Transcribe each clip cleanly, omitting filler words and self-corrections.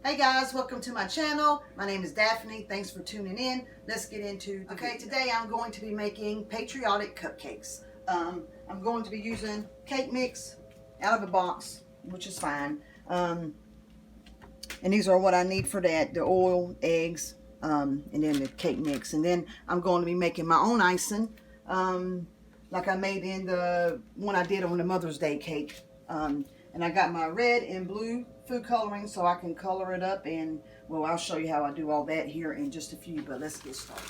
Hey guys, welcome to my channel. My name is Daphne. Thanks for tuning in. Let's get into the video. Today I'm going to be making patriotic cupcakes. I'm going to be using cake mix out of a box, which is fine. And these are what I need for that: the oil, eggs, and then the cake mix. And then I'm going to be making my own icing, like I made in the one I did on the Mother's Day cake. And I got my red and blue food coloring so I can color it up, and well, I'll show you how I do all that here in just a few, but let's get started.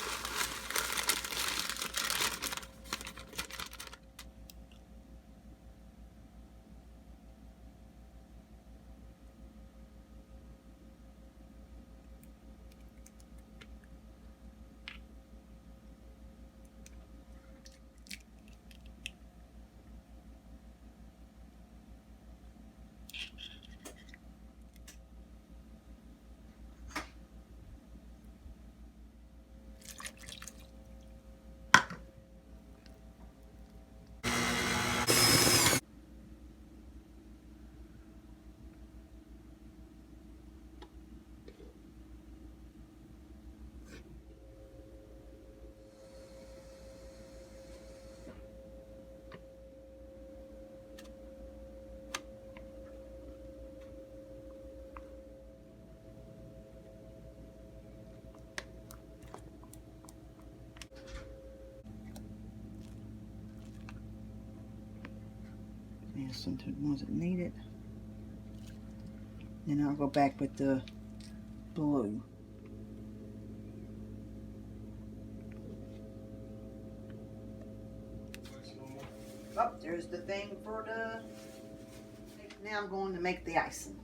And some to the ones that need it. Then I'll go back with the blue. Oh, there's the thing for the... Now I'm going to make the icing.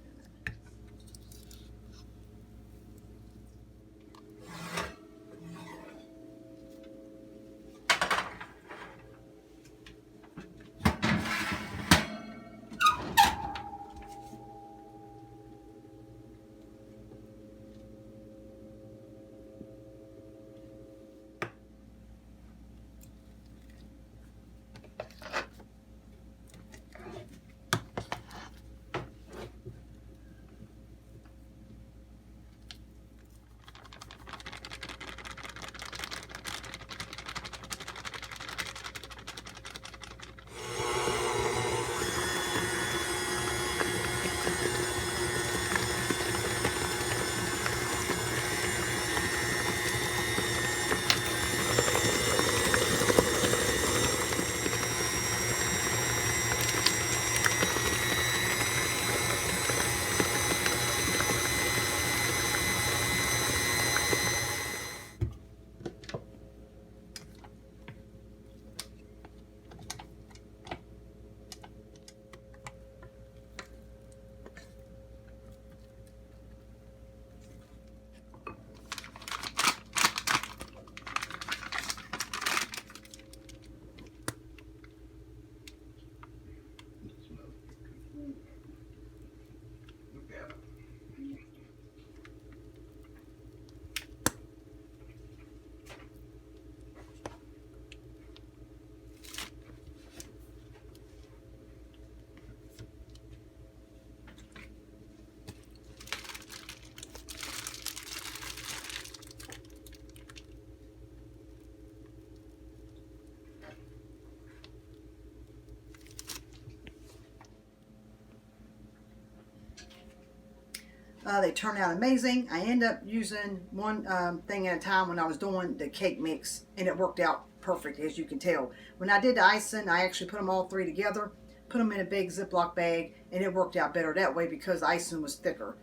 They turn out amazing. I end up using one thing at a time when I was doing the cake mix, and it worked out perfect, as you can tell. When I did the icing, I actually put them all three together, put them in a big Ziploc bag, and it worked out better that way because the icing was thicker.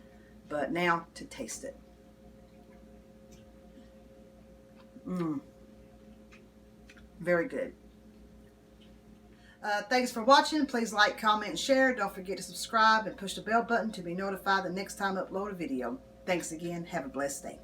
But now to taste it. Very good. Thanks for watching. Please like, comment, and share. Don't forget to subscribe and push the bell button to be notified the next time I upload a video. Thanks again. Have a blessed day.